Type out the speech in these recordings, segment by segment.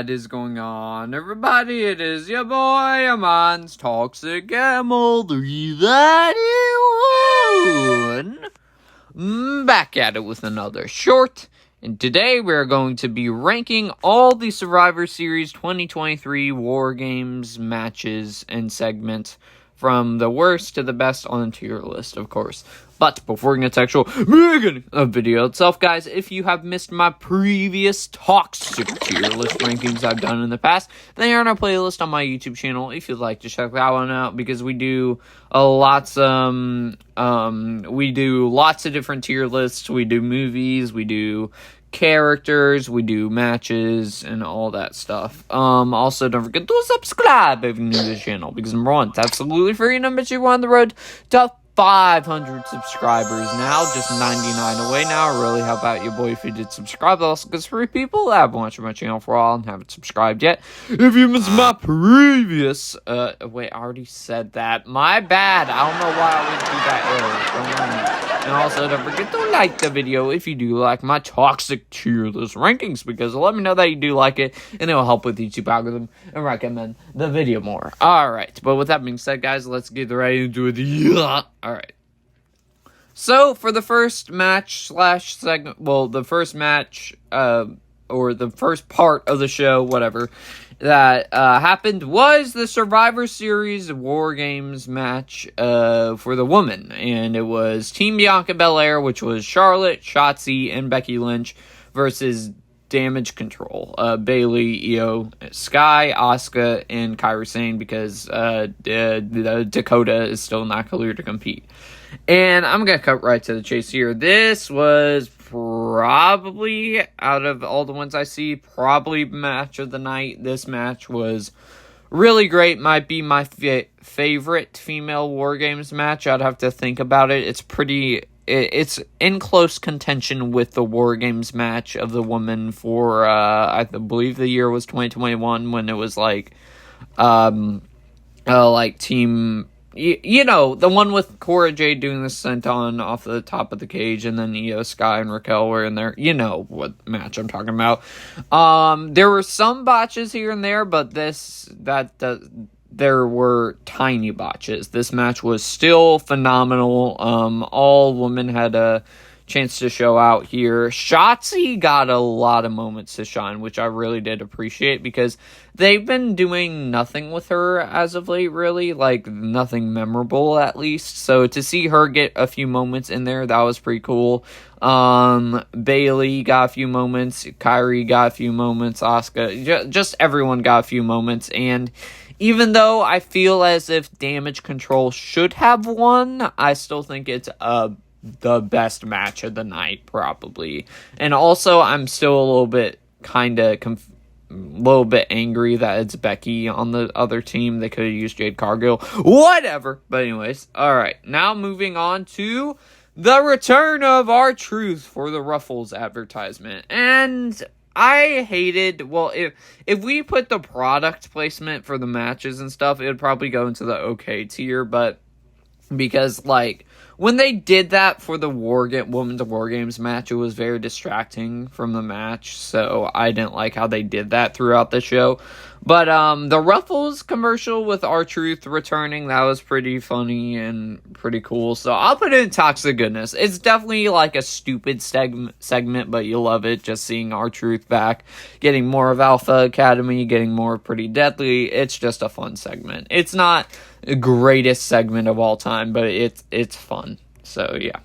What is going on, everybody? It is your boy, Amon's Toxic Camel 331. Back at it with another short. And today we're going to be ranking all the Survivor Series 2023 War Games matches and segments from the worst to the best on the tier list, of course. But before we get to actual beginning of the video itself, guys, if you have missed my previous toxic tier list rankings I've done in the past, they are on our playlist on my YouTube channel if you'd like to check that one out, because we do lots of different tier lists. We do movies, we do characters, we do matches, and all that stuff. Also, don't forget to subscribe if you're new to the channel, because number one, it's absolutely free, and number two, we're on the road to 500 subscribers now, just 99 away now. Really help out your boy if you did subscribe. Also, because for people that have watched my channel for a while and haven't subscribed yet, if you missed my previous, wait, I already said that. My bad. I don't know why I would do that earlier. And also, don't forget to like the video if you do like my toxic tier list rankings, because let me know that you do like it, and it will help with YouTube algorithm and recommend the video more. Alright, but with that being said, guys, let's get right into it. Alright. So, for the first match slash segment, well, the first match, or the first part of the show, whatever, that happened was the Survivor Series War Games match for the woman. And it was Team Bianca Belair, which was Charlotte, Shotzi, and Becky Lynch, versus Damage Control. Bayley, Io, Sky, Asuka, and Kairi Sane, because Dakota is still not clear to compete. And I'm going to cut right to the chase here. This was probably, out of all the ones I see, probably match of the night. This match was really great. Might be my favorite female War Games match. I'd have to think about it. It's in close contention with the War Games match of the woman for, I believe the year was 2021, when it was like team... You know, the one with Cora Jade doing the senton off the top of the cage, and then Io, Sky, and Raquel were in there. You know what match I'm talking about. There were some botches here and there, but there were tiny botches. This match was still phenomenal. All women had a chance to show out here. Shotzi got a lot of moments to shine, which I really did appreciate, because they've been doing nothing with her as of late, really, like nothing memorable at least. So to see her get a few moments in there, that was pretty cool. Bayley got a few moments, Kairi got a few moments, Asuka, just everyone got a few moments. And even though I feel as if Damage Control should have won, I still think it's the best match of the night, probably. And also, I'm still a little bit angry that it's Becky on the other team. They could have used Jade Cargill. Whatever. But anyways, alright. Now moving on to the return of R-Truth for the Ruffles advertisement. And I hated, well, if we put the product placement for the matches and stuff, it would probably go into the okay tier, but because, like, when they did that for the Women's War Games match, it was very distracting from the match, so I didn't like how they did that throughout the show. But the Ruffles commercial with R-Truth returning, that was pretty funny and pretty cool, so I'll put it in Toxic Goodness. It's definitely like a stupid segment, but you love it, just seeing R-Truth back, getting more of Alpha Academy, getting more of Pretty Deadly. It's just a fun segment. It's not the greatest segment of all time, but it's fun. So yeah.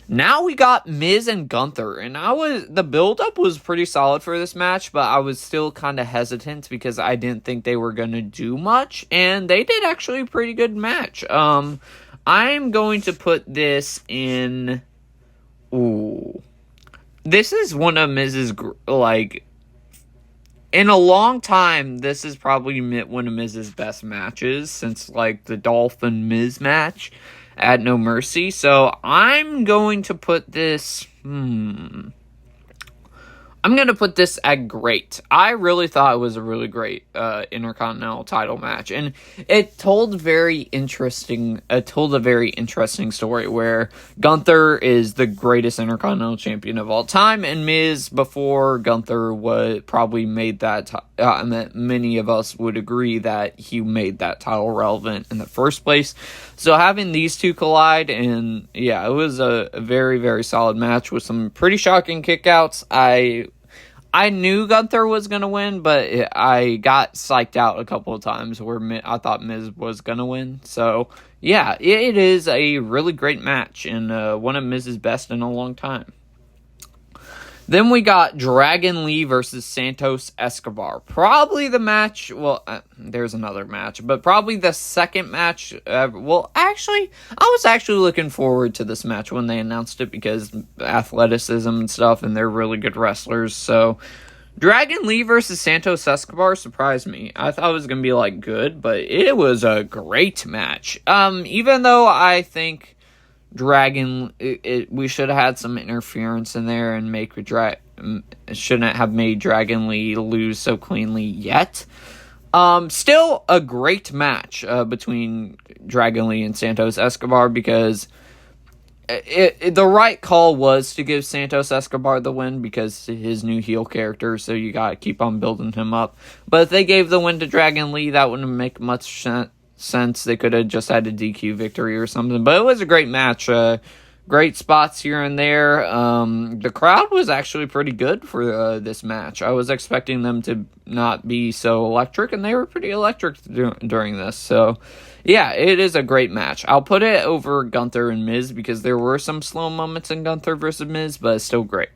Now we got Miz and Gunther, and the build-up was pretty solid for this match, but I was still kind of hesitant because I didn't think they were going to do much, and they did actually a pretty good match. I'm going to put this in... Ooh. This is one of Miz's, like... In a long time, this is probably one of Miz's best matches since, like, the Dolph and Miz match at No Mercy. So I'm going to put this, I'm I'm going to put this at great. I really thought it was a really great Intercontinental title match. And it told a very interesting story where Gunther is the greatest Intercontinental champion of all time. And Miz, before Gunther probably made that, many of us would agree that he made that title relevant in the first place. So having these two collide, and yeah, it was a very, very solid match with some pretty shocking kickouts. I knew Gunther was going to win, but I got psyched out a couple of times where I thought Miz was going to win. So, yeah, it is a really great match and one of Miz's best in a long time. Then we got Dragon Lee versus Santos Escobar. Probably the match, there's another match, but probably the second match. I was actually looking forward to this match when they announced it because athleticism and stuff, and they're really good wrestlers. So, Dragon Lee versus Santos Escobar surprised me. I thought it was going to be, good, but it was a great match. Even though I think we should have had some interference in there and shouldn't have made Dragon Lee lose so cleanly yet. Still a great match between Dragon Lee and Santos Escobar because the right call was to give Santos Escobar the win because his new heel character, so you gotta keep on building him up. But if they gave the win to Dragon Lee, that wouldn't make much sense. They could have just had a DQ victory or something, but it was a great match. Great spots here and there. The crowd was actually pretty good for this match. I was expecting them to not be so electric, and they were pretty electric during this. So, yeah, it is a great match. I'll put it over Gunther and Miz because there were some slow moments in Gunther versus Miz, but it's still great.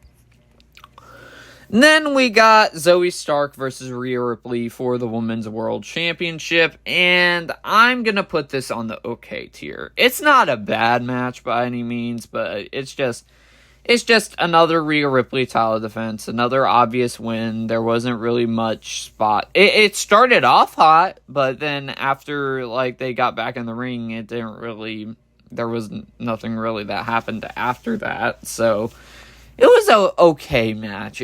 And then we got Zoe Stark versus Rhea Ripley for the Women's World Championship, and I'm going to put this on the okay tier. It's not a bad match by any means, but it's just another Rhea Ripley title defense, another obvious win. There wasn't really much spot. It started off hot, but then after they got back in the ring, there was nothing really that happened after that, so it was an okay match.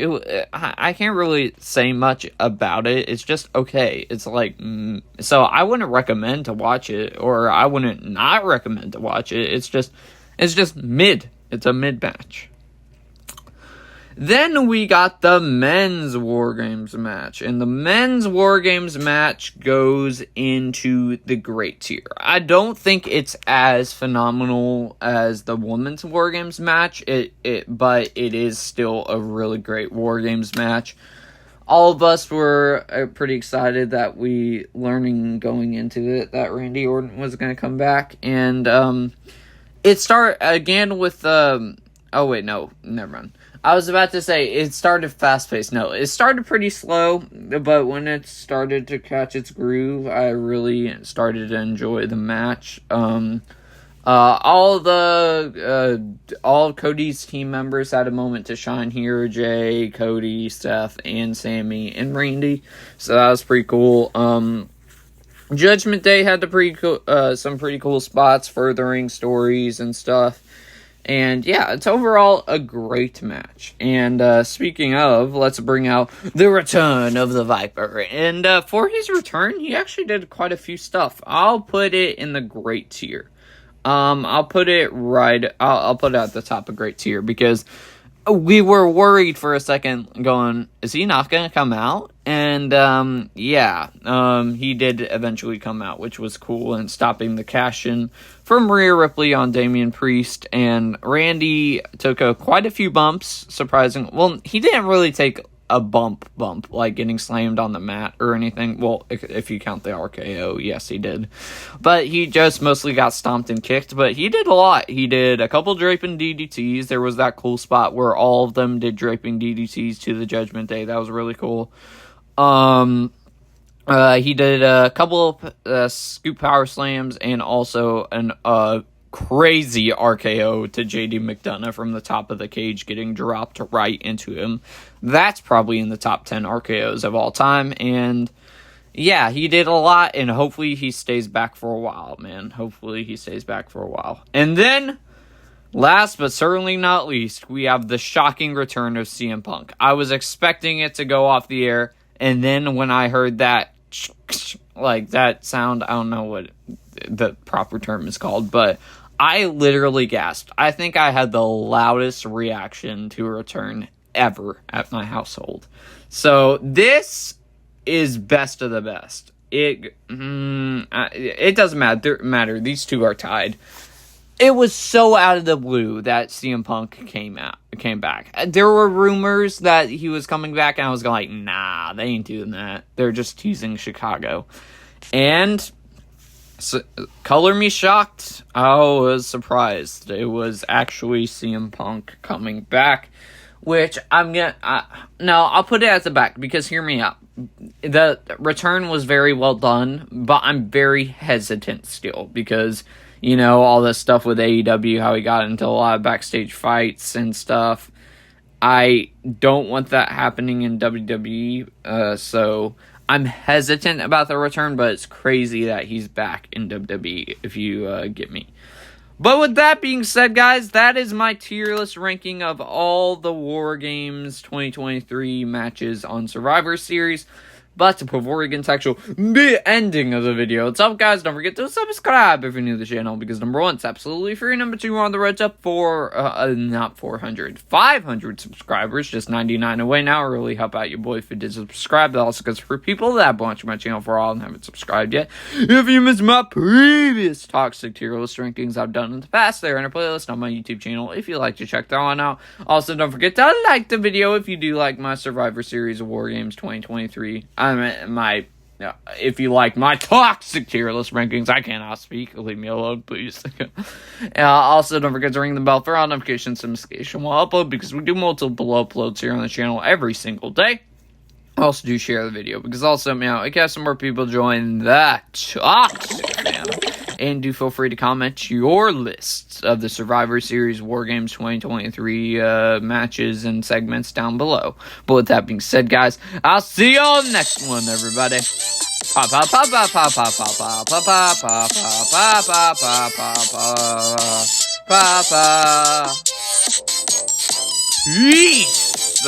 I can't really say much about it. It's just okay. It's so I wouldn't recommend to watch it, or I wouldn't not recommend to watch it. It's just mid. It's a mid match. Then we got the men's Wargames match, and the men's Wargames match goes into the great tier. I don't think it's as phenomenal as the women's Wargames match, but it is still a really great Wargames match. All of us were pretty excited that learning going into it that Randy Orton was going to come back, and it started again with oh wait, no, never mind. I was about to say, it started fast-paced. No, it started pretty slow, but when it started to catch its groove, I really started to enjoy the match. All Cody's team members had a moment to shine here. Jay, Cody, Seth, and Sammy, and Randy. So that was pretty cool. Judgment Day had some pretty cool spots, furthering stories and stuff. And yeah, it's overall a great match. And speaking of, let's bring out the return of the Viper. And for his return, he actually did quite a few stuff. I'll put it in the great tier. I'll put it at the top of great tier because we were worried for a second going, is he not going to come out? And he did eventually come out, which was cool, and stopping the cash-in from Rhea Ripley on Damian Priest. And Randy took quite a few bumps, surprising. Well, he didn't really take a bump, like getting slammed on the mat or anything. Well, if you count the RKO, yes, he did. But he just mostly got stomped and kicked, but he did a lot. He did a couple draping DDTs. There was that cool spot where all of them did draping DDTs to the Judgment Day. That was really cool. He did a couple of scoop power slams and also an crazy RKO to JD McDonough from the top of the cage, getting dropped right into him. That's probably in the top 10 RKOs of all time. And yeah, he did a lot, and hopefully he stays back for a while, man. Hopefully he stays back for a while. And then Last but certainly not least, we have the shocking return of CM Punk. I was expecting it to go off the air, and then when I heard that, like that sound, I don't know what the proper term is called, but I literally gasped. I think I had the loudest reaction to a return ever at my household. So this is best of the best. It doesn't matter. These two are tied. It was so out of the blue that CM Punk came back. There were rumors that he was coming back, and I was like, nah, they ain't doing that. They're just teasing Chicago. And so, color me shocked. I was surprised. It was actually CM Punk coming back, which I'll put it at the back, because hear me out. The return was very well done, but I'm very hesitant still, because all this stuff with AEW, how he got into a lot of backstage fights and stuff. I don't want that happening in WWE, so I'm hesitant about the return, but it's crazy that he's back in WWE, if you get me. But with that being said, guys, that is my tier list ranking of all the Wargames 2023 matches on Survivor Series. But before we get into the ending of the video, what's up, guys? Don't forget to subscribe if you're new to the channel, because number one, it's absolutely free. Number two, we're on the road to 500 subscribers, just 99 away now. Really help out your boy if you did subscribe. That also goes for people that have watched my channel for a while and haven't subscribed yet. If you missed my previous toxic tier list rankings I've done in the past, they're in a playlist on my YouTube channel if you'd like to check that one out. Also, don't forget to like the video if you do like my Survivor Series of Wargames 2023. If you like my toxic tier list rankings, I cannot speak. Leave me alone, please. Also, don't forget to ring the bell for all notifications and notification while upload, because we do multiple uploads here on the channel every single day. Also, do share the video, because also, it gets some more people join that toxic fam. And do feel free to comment your lists of the Survivor Series Wargames 2023 matches and segments down below. But with that being said, guys, I'll see you on the next one, everybody. Peace.